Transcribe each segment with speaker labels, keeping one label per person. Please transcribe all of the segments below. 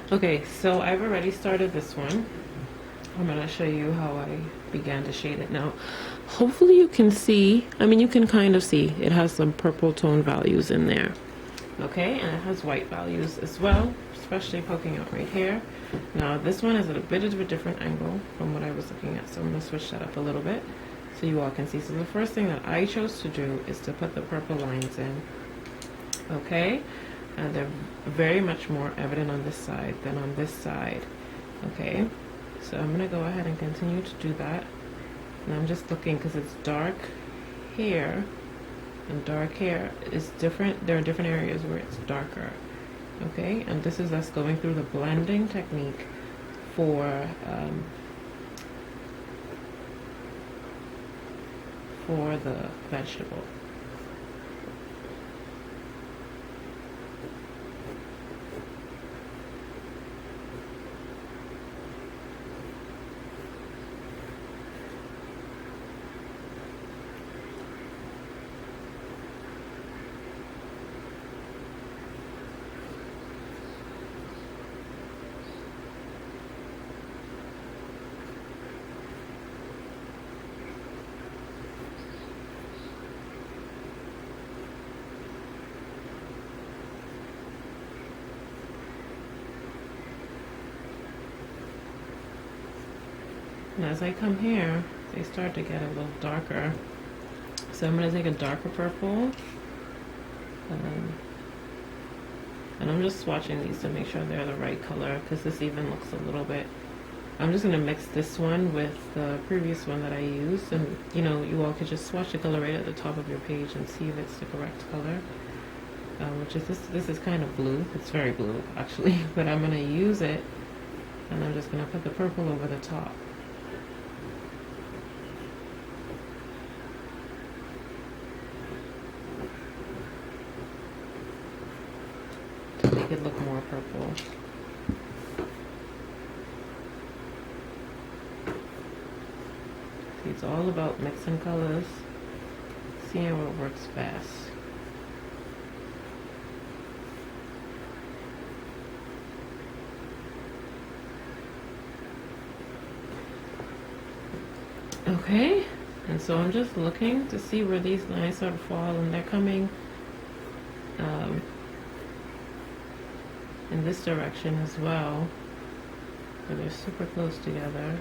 Speaker 1: Okay, so I've already started this one. I'm going to show you how I began to shade it now. Hopefully you can see, I mean you can kind of see, it has some purple tone values in there. Okay, and it has white values as well, especially poking out right here. Now this one is at a bit of a different angle from what I was looking at, so I'm going to switch that up a little bit so you all can see. So the first thing that I chose to do is to put the purple lines in. Okay, and they're very much more evident on this side than on this side. Okay, so I'm going to go ahead and continue to do that. And I'm just looking because it's dark here and dark here is different. There are different areas where it's darker. Okay, and this is us going through the blending technique for the vegetable. And as I come here, they start to get a little darker. So I'm going to take a darker purple. And I'm just swatching these to make sure they're the right color because this even looks a little bit. I'm just going to mix this one with the previous one that I used. And you know, you all could just swatch the color right at the top of your page and see if it's the correct color. Which is this is kind of blue. It's very blue actually, but I'm going to use it and I'm just going to put the purple over the top. To make it look more purple. See, it's all about mixing colors, seeing what works best. Okay, and so I'm just looking to see where these lines sort of fall, and they're coming in this direction as well, where they're super close together.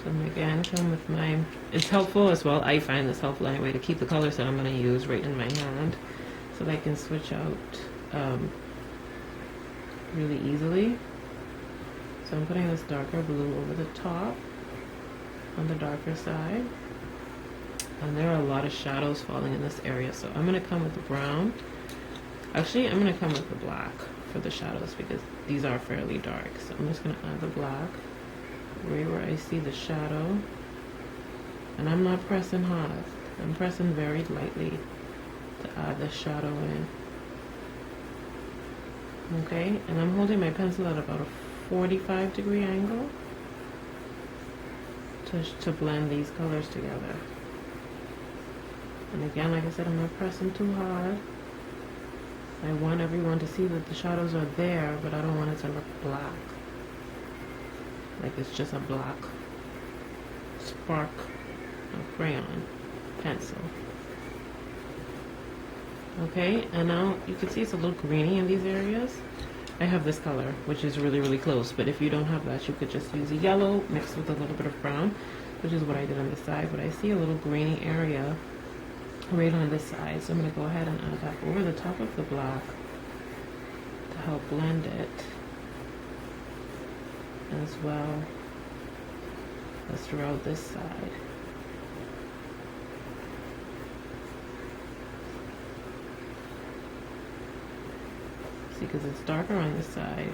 Speaker 1: So again, come with my, it's helpful as well, I find this helpful anyway, to keep the colors that I'm going to use right in my hand so that I can switch out really easily. So I'm putting this darker blue over the top on the darker side, and there are a lot of shadows falling in this area, so I'm going to come with the brown. Actually, I'm going to come with the black for the shadows because these are fairly dark, so I'm just going to add the black right where I see the shadow, and I'm not pressing hard, I'm pressing very lightly to add the shadow in. Okay, and I'm holding my pencil at about a 45-degree angle to blend these colors together. And again, like I said, I'm not pressing too hard. I want everyone to see that the shadows are there, but I don't want it to look black. Like it's just a black spark of crayon pencil. Okay, and now you can see it's a little greeny in these areas. I have this color, which is really, really close, but if you don't have that, you could just use a yellow mixed with a little bit of brown, which is what I did on this side, but I see a little greeny area right on this side, so I'm going to go ahead and add that over the top of the black to help blend it as well as throughout this side. See, because it's darker on this side,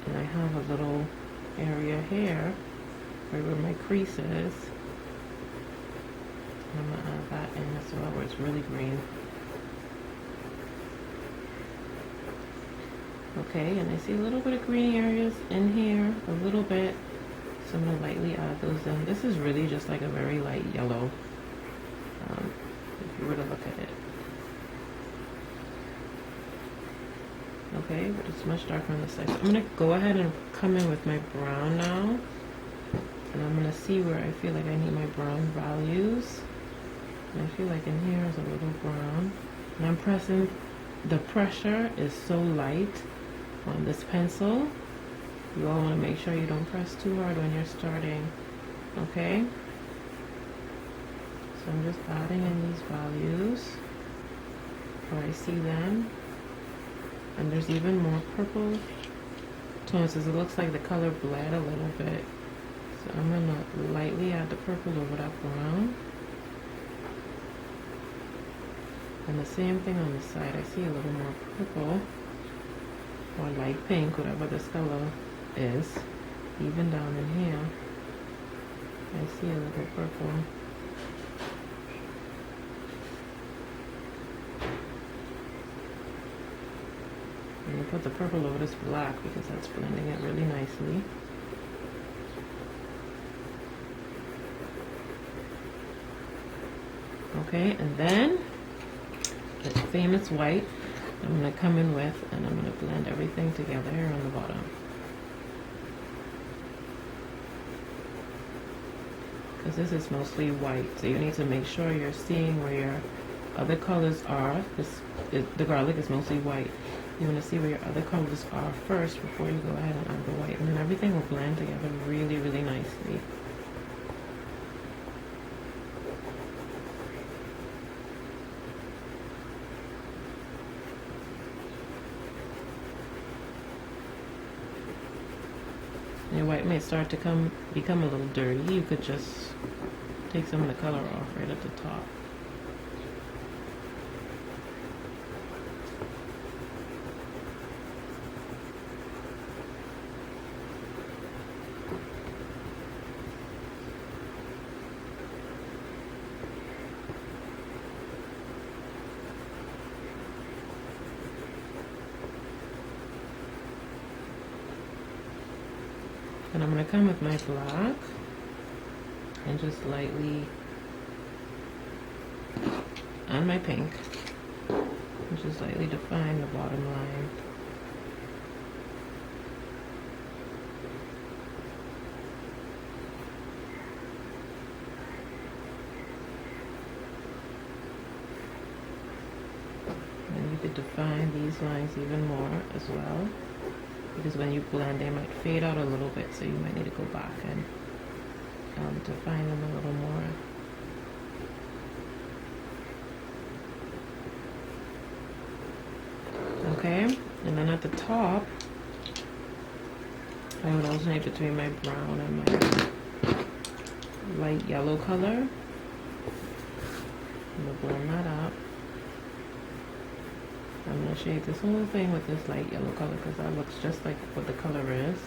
Speaker 1: and I have a little area here right where my crease is, I'm gonna add that in as well where it's really green. Okay, and I see a little bit of green areas in here, a little bit. So I'm gonna lightly add those in. This is really just like a very light yellow, if you were to look at it. Okay, but it's much darker on the side. So I'm gonna go ahead and come in with my brown now. And I'm gonna see where I feel like I need my brown values. And I feel like in here is a little brown. And I'm pressing, the pressure is so light on this pencil. You all wanna make sure you don't press too hard when you're starting, okay? So I'm just adding in these values where I see them. And there's even more purple tones, as it looks like the color bled a little bit. So I'm gonna lightly add the purple over that brown. And the same thing on the side, I see a little more purple, or light pink, whatever this color is. Even down in here, I see a little purple. And you put the purple over this black because that's blending it really nicely. Okay, and then the famous white I'm going to come in with, and I'm going to blend everything together here on the bottom. Because this is mostly white, so you need to make sure you're seeing where your other colors are. The garlic is mostly white. You want to see where your other colors are first before you go ahead and add the white, and then everything will blend together really, really nicely. Your white may start to become a little dirty. You could just take some of the color off right at the top. And I'm going to come with my black and just lightly, and my pink, and just lightly define the bottom line. And you could define these lines even more as well, because when you blend they might fade out a little bit, so you might need to go back and define them a little more. Okay, and then at the top I would alternate between my brown and my light yellow color. I'm going to blend that up. I'm going to shade this whole thing with this light yellow color because that looks just like what the color is.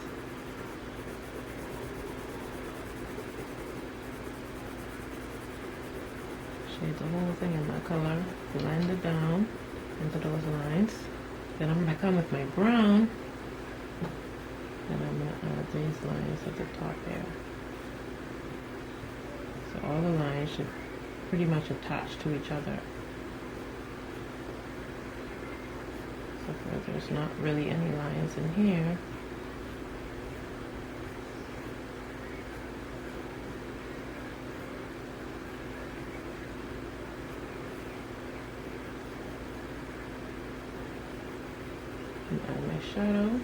Speaker 1: Shade the whole thing in that color, blend it down into those lines. Then I'm going to come with my brown and I'm going to add these lines at the top there. So all the lines should pretty much attach to each other. So there's not really any lines in here. And add my shadow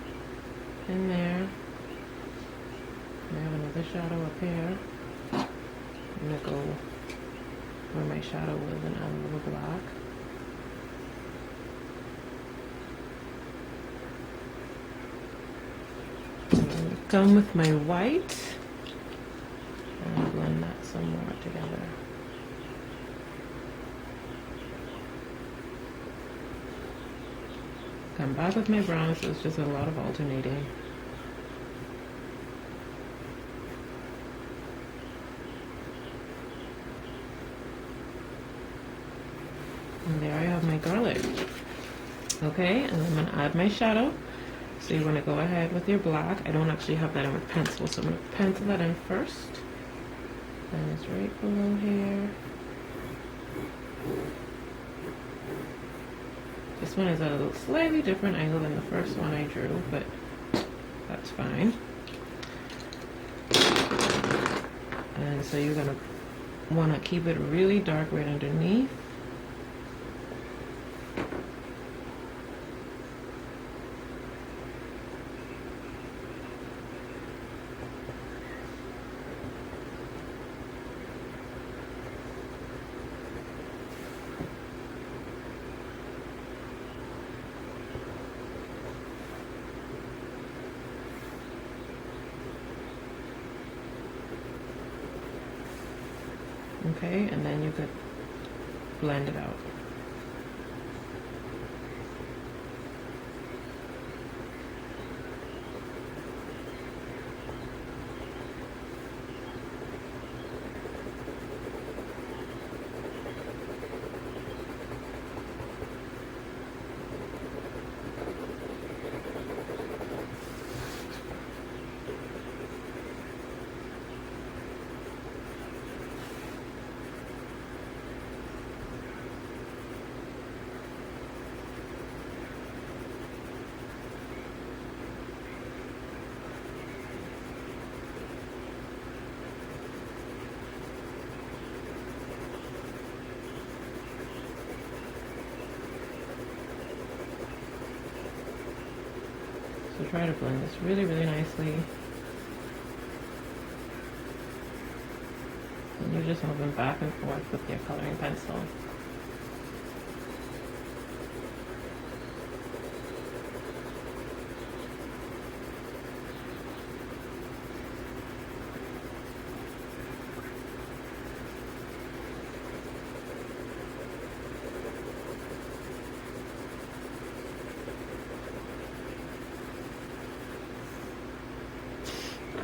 Speaker 1: in there. And I have another shadow up here. I'm going to go where my shadow was and add a little black. Come with my white and blend that some more together. Come back with my brown, so it's just a lot of alternating. Okay, and I'm gonna add my shadow. So you wanna go ahead with your black. I don't actually have that in with pencil, so I'm gonna pencil that in first. And it's right below here. This one is at a slightly different angle than the first one I drew, but that's fine. And so you're gonna wanna keep it really dark right underneath. Okay, and then you could blend it out. So try to blend this really, really nicely. And you're just moving back and forth with your coloring pencil.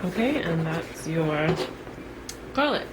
Speaker 1: Okay, and that's your garlic.